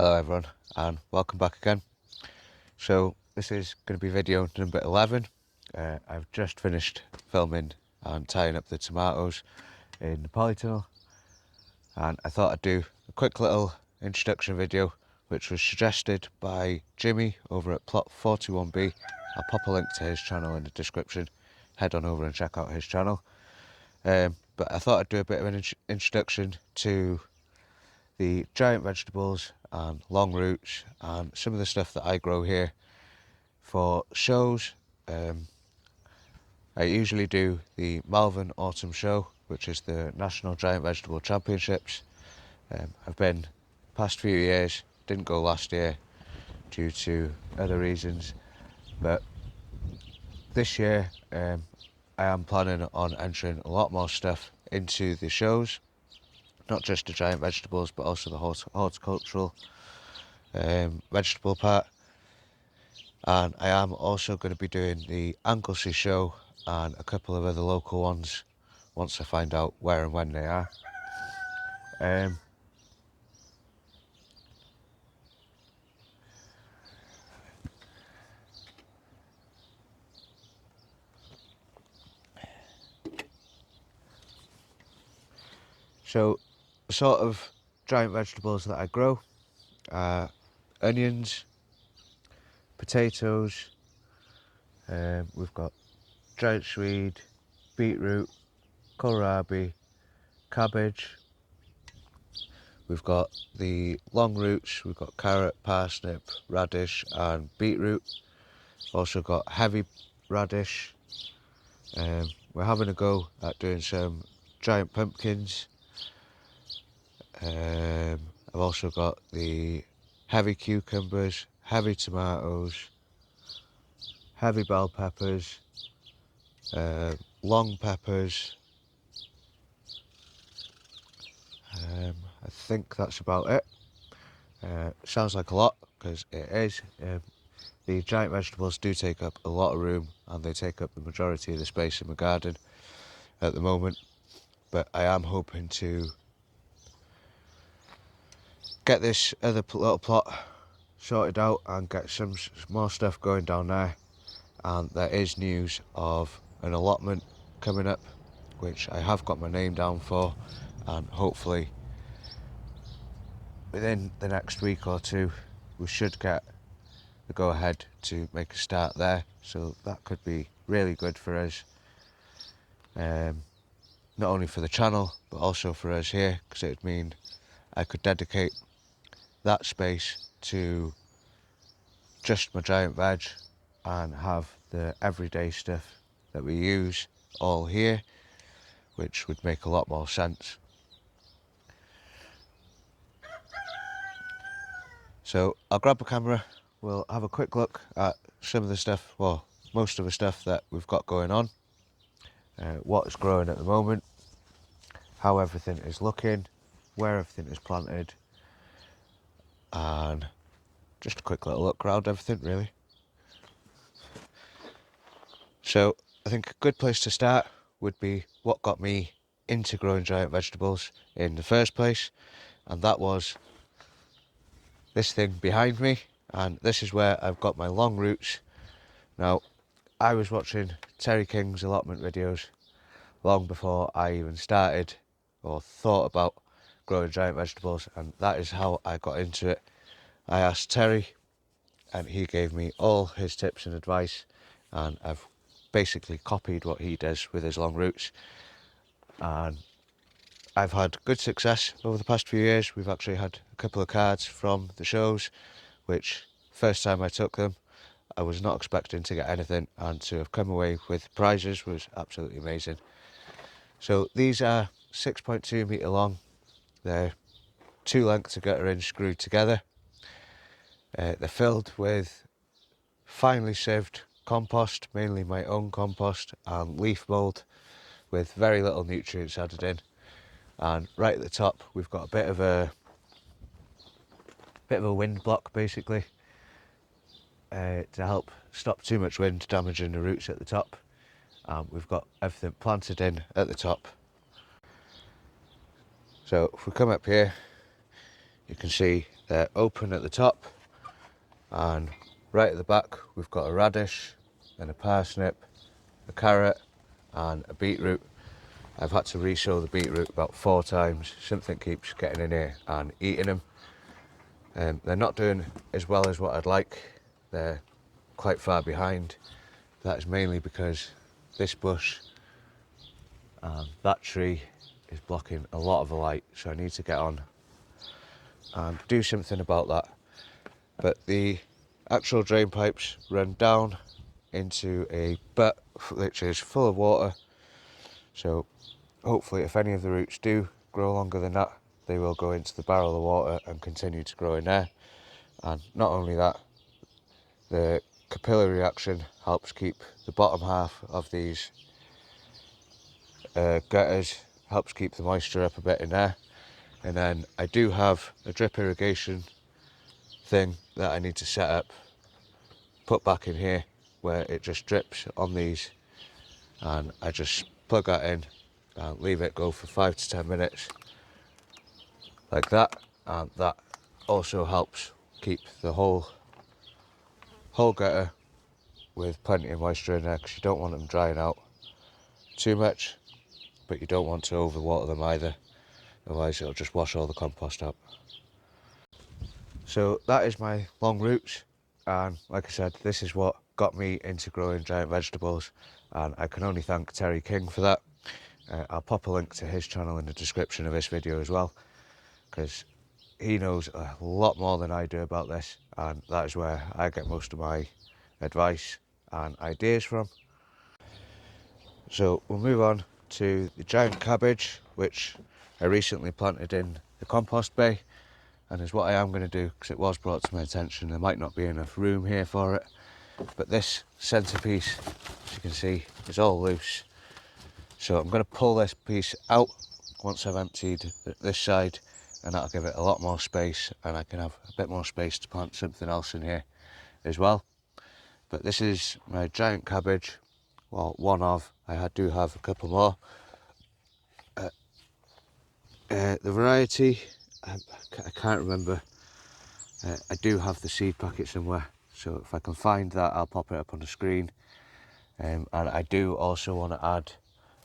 Hello everyone and welcome back again. So this is going to be video number 11. I've just finished filming and tying up the tomatoes in the polytunnel, and I thought I'd do a quick little introduction video which was suggested by Jimmy over at Plot 41B. I'll pop a link to his channel in the description. Head on over and check out his channel. But I thought I'd do a bit of an introduction to the giant vegetables and long roots and some of the stuff that I grow here for shows. I usually do the MALVERN Autumn Show, which is the National Giant Vegetable Championships. I've been past few years, didn't go last year due to other reasons, but this year I am planning on entering a lot more stuff into the shows. Not just the giant vegetables, but also the horticultural vegetable part. And I am also going to be doing the Anglesey show and a couple of other local ones once I find out where and when they are. So the sort of giant vegetables that I grow are onions, potatoes, we've got giant swede, beetroot, kohlrabi, cabbage. We've got the long roots, we've got carrot, parsnip, radish and beetroot. Also got heavy radish. We're having a go at doing some giant pumpkins. I've also got the heavy cucumbers, heavy tomatoes, heavy bell peppers, long peppers. I think that's about it. Sounds like a lot, because it is. The giant vegetables do take up a lot of room and they take up the majority of the space in my garden at the moment, but I am hoping to get this other little plot sorted out and get some more stuff going down there. And there is news of an allotment coming up, which I have got my name down for, and hopefully within the next week or two we should get the go ahead to make a start there. So that could be really good for us, not only for the channel but also for us here, because it would mean I could dedicate that space to just my giant veg and have the everyday stuff that we use all here, which would make a lot more sense. So I'll grab a camera, we'll have a quick look at some of the stuff, well, most of the stuff that we've got going on, what is growing at the moment, how everything is looking, where everything is planted, and just a quick little look around everything really. So I think a good place to start would be what got me into growing giant vegetables in the first place, and that was this thing behind me, and this is where I've got my long roots. Now, I was watching Terry King's allotment videos long before I even started or thought about growing giant vegetables, and that is how I got into it. I asked Terry and he gave me all his tips and advice, and I've basically copied what he does with his long roots, and I've had good success over the past few years. We've actually had a couple of cards from the shows, which first time I took them I was not expecting to get anything, and to have come away with prizes was absolutely amazing. So these are 6.2 metre long, they're 2 lengths of gutter inch screwed together. They're filled with finely sieved compost, mainly my own compost, and leaf mould with very little nutrients added in. And right at the top we've got a bit of a wind block basically, to help stop too much wind damaging the roots at the top. We've got everything planted in at the top. So if we come up here, you can see They're open at the top, and right at the back we've got a radish, then a parsnip, a carrot and a beetroot. I've had to re-sow the beetroot about 4 times. Something keeps getting in here and eating them. They're not doing as well as what I'd like. They're quite far behind. That is mainly because this bush and that tree is blocking a lot of the light, so I need to get on and do something about that. But the actual drain pipes run down into a butt which is full of water, so hopefully if any of the roots do grow longer than that, they will go into the barrel of water and continue to grow in there. And not only that, the capillary reaction helps keep the bottom half of these gutters, helps keep the moisture up a bit in there. And then I do have a drip irrigation thing that I need to set up, put back in here, where it just drips on these, and I just plug that in and leave it go for 5 to 10 minutes like that, and that also helps keep the whole gutter with plenty of moisture in there, because you don't want them drying out too much, but you don't want to overwater them either, otherwise it'll just wash all the compost out. So that is my long roots, and like I said, this is what got me into growing giant vegetables, and I can only thank Terry King for that. I'll pop a link to his channel in the description of this video as well, because he knows a lot more than I do about this, and that is where I get most of my advice and ideas from. So we'll move on to the giant cabbage, which I recently planted in the compost bay, and is what I am going to do, because it was brought to my attention there might not be enough room here for it. But this centerpiece, as you can see, is all loose, so I'm going to pull this piece out once I've emptied this side, and that'll give it a lot more space, and I can have a bit more space to plant something else in here as well. But this is my giant cabbage, well, one of, do have a couple more. The variety, I can't remember. I do have the seed packet somewhere, so if I can find that, I'll pop it up on the screen. And I do also want to add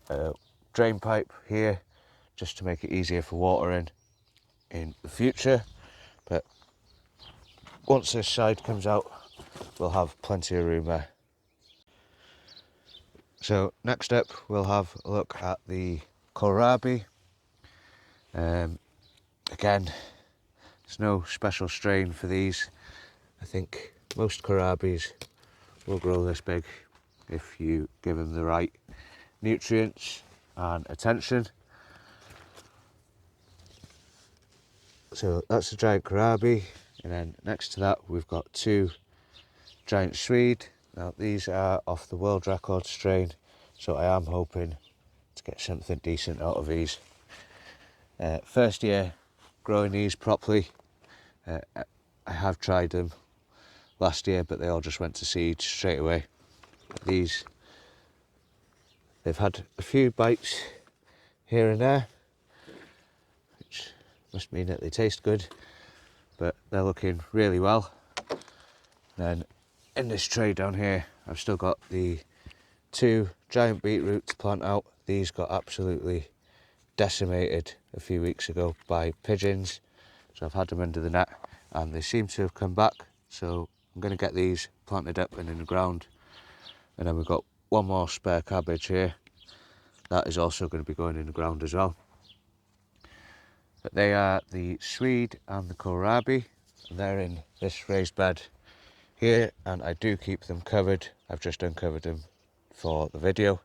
a drain pipe here, just to make it easier for watering in the future. But once this side comes out, we'll have plenty of room there. So next up, we'll have a look at the kohlrabi. Again, there's no special strain for these. I think most kohlrabis will grow this big if you give them the right nutrients and attention. So that's the giant kohlrabi, and then next to that we've got 2 giant swede. Now these are off the world record strain, so I am hoping to get something decent out of these. First year growing these properly. I have tried them last year, but they all just went to seed straight away. These, they've had a few bites here and there, which must mean that they taste good, but they're looking really well. Then in this tray down here, I've still got the 2 giant beetroot to plant out. These got absolutely decimated a few weeks ago by pigeons, so I've had them under the net and they seem to have come back, so I'm going to get these planted up and in the ground. And then we've got 1 more spare cabbage here, that is also going to be going in the ground as well. But they are the swede and the kohlrabi, and they're in this raised bed here, and I do keep them covered. I've just uncovered them for the video.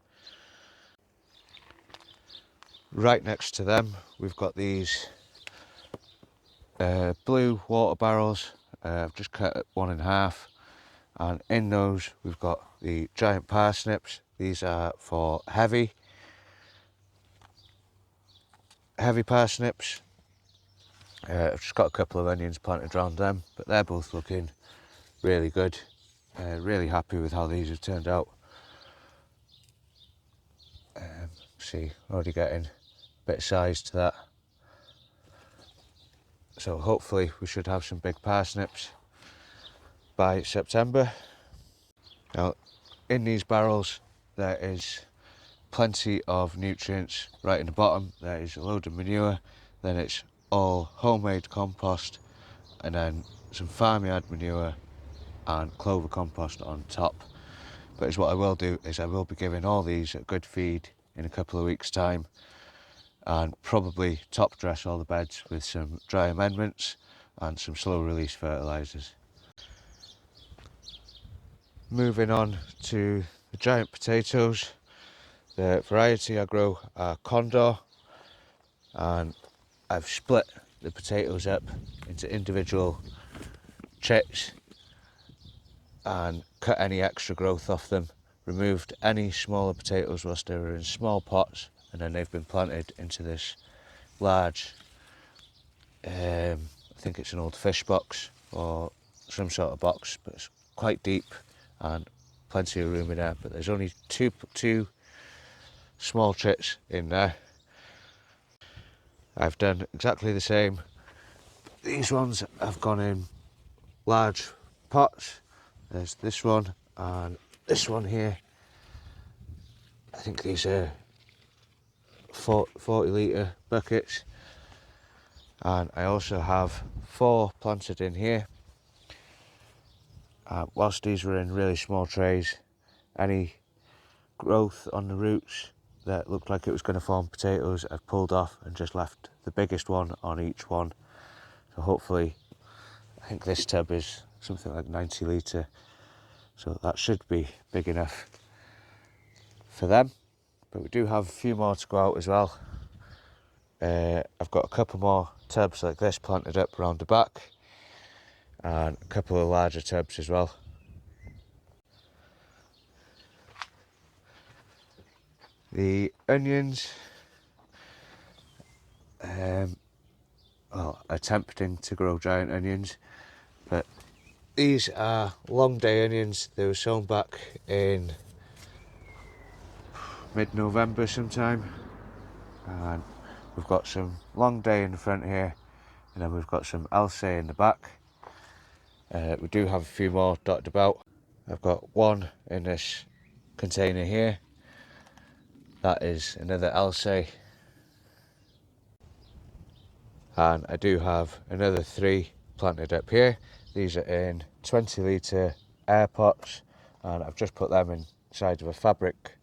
Right next to them we've got these blue water barrels. I've just cut one in half, and in those we've got the giant parsnips. These are for heavy parsnips. I've just got a couple of onions planted around them, but they're both looking really good. Really happy with how these have turned out. See, already getting a bit of size to that. So hopefully we should have some big parsnips by September. Now in these barrels there is plenty of nutrients right in the bottom. There is a load of manure, then it's all homemade compost, and then some farmyard manure and clover compost on top. But as what I will do is I will be giving all these a good feed in a couple of weeks' time, and probably top dress all the beds with some dry amendments and some slow release fertilisers. Moving on to the giant potatoes. The variety I grow are Condor, and I've split the potatoes up into individual chits and cut any extra growth off them, removed any smaller potatoes whilst they were in small pots, and then they've been planted into this large, I think it's an old fish box or some sort of box, but it's quite deep and plenty of room in there, but there's only two small chits in there. I've done exactly the same. These ones have gone in large pots. There's this one and this one here. I think these are 40 litre buckets. And I also have 4 planted in here. Whilst these were in really small trays, any growth on the roots that looked like it was going to form potatoes I've pulled off and just left the biggest one on each one. So hopefully, I think this tub is something like 90 litre, so that should be big enough for them. But we do have a few more to go out as well. I've got a couple more tubs like this planted up around the back, and a couple of larger tubs as well. The onions, well, attempting to grow giant onions, but these are long day onions. They were sown back in mid-November sometime, and we've got some long day in the front here, and then we've got some ANGLESEY in the back. We do have a few more dotted about. I've got one in this container here. That is another ANGLESEY. And I do have another 3 planted up here. These are in 20 litre air pots, and I've just put them inside of a fabric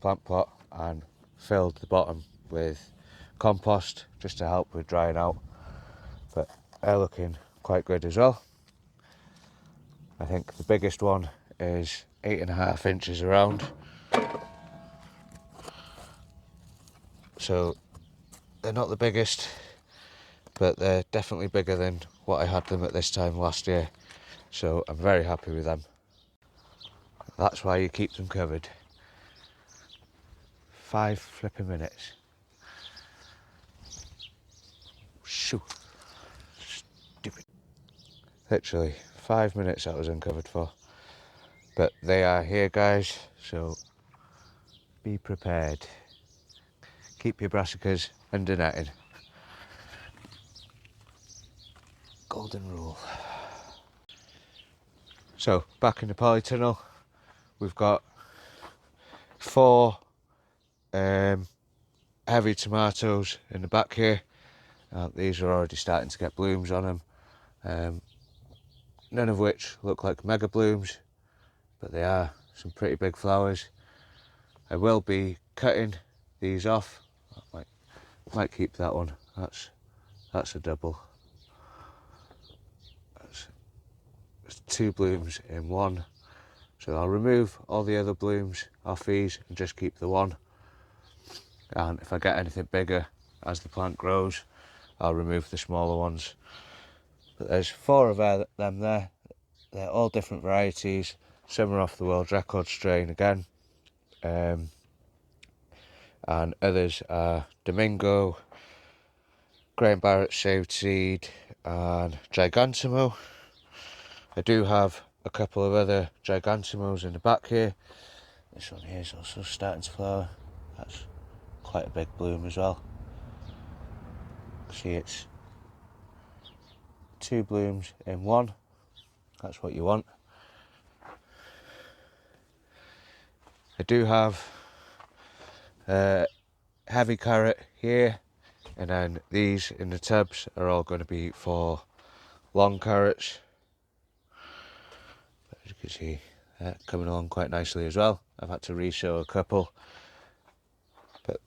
plant pot and filled the bottom with compost just to help with drying out. But they're looking quite good as well. I think the biggest one is 8.5 inches around. So they're not the biggest, but they're definitely bigger than what I had them at this time last year. So I'm very happy with them. That's why you keep them covered. 5 flipping minutes. Shoo. Stupid. Literally 5 minutes that was uncovered for. But they are here, guys, so be prepared. Keep your brassicas under netting. Golden rule. So back in the polytunnel, we've got 4 heavy tomatoes in the back here. These are already starting to get blooms on them. None of which look like mega blooms, but they are some pretty big flowers. I will be cutting these off. I might keep that one. That's a double. That's 2 blooms in one. So I'll remove all the other blooms off these and just keep the one. And if I get anything bigger as the plant grows, I'll remove the smaller ones. But there's 4 of them there. They're all different varieties. Some are off the world record strain again. And others are Domingo, Graham Barrett Saved Seed, and Gigantimo. I do have a couple of other Gigantimos in the back here. This one here is also starting to flower. That's quite a big bloom as well. See, it's 2 blooms in one. That's what you want. I do have heavy carrot here, and then these in the tubs are all going to be for long carrots. As you can see, coming along quite nicely as well. I've had to resow a couple. But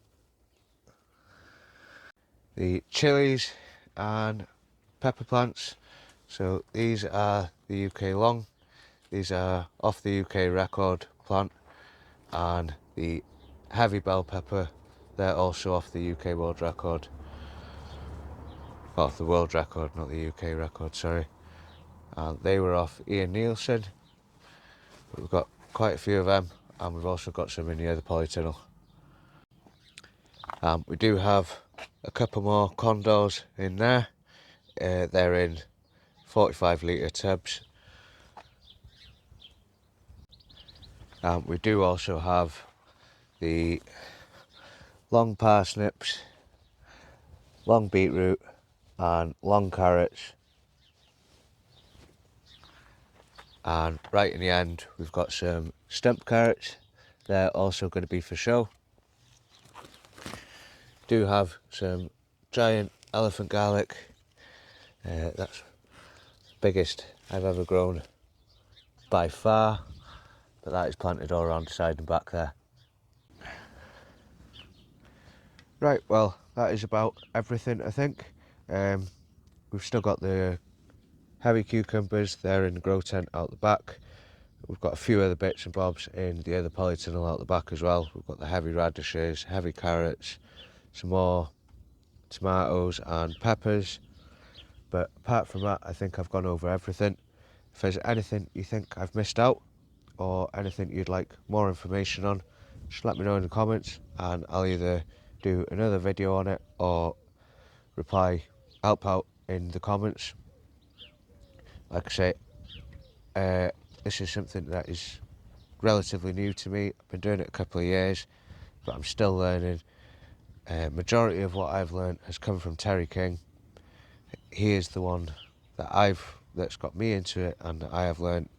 the chilies and pepper plants, so these are the UK long, these are off the UK record plant, and the heavy bell pepper, they're also off the UK world record. Off the world record, not the UK record, sorry. And they were off Ian Nielsen. We've got quite a few of them, and we've also got some in the other polytunnel. We do have a couple more condors in there. They're in 45 litre tubs. We do also have the long parsnips, long beetroot and long carrots, and right in the end we've got some stump carrots. They're also going to be for show. Do have some giant elephant garlic. That's the biggest I've ever grown by far, but that is planted all around the side and back there. Right, well, that is about everything, I think. We've still got the heavy cucumbers, they're in the grow tent out the back. We've got a few other bits and bobs in the other polytunnel out the back as well. We've got the heavy radishes, heavy carrots, some more tomatoes and peppers. But apart from that, I think I've gone over everything. If there's anything you think I've missed out, or anything you'd like more information on, just let me know in the comments, and I'll either do another video on it or help out in the comments. Like I say, this is something that is relatively new to me. I've been doing it a couple of years, but I'm still learning. Majority of what I've learned has come from Terry King. He is the one that's got me into it, and I have learned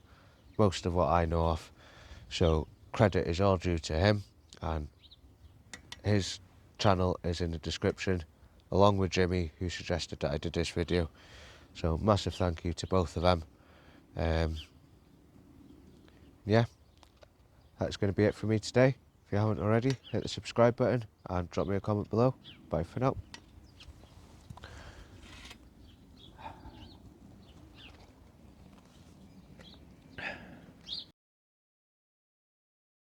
most of what I know of. So credit is all due to him, and his channel is in the description, along with Jimmy, who suggested that I did this video. So massive thank you to both of them. Yeah, that's going to be it for me today. If you haven't already, hit the subscribe button and drop me a comment below. Bye for now.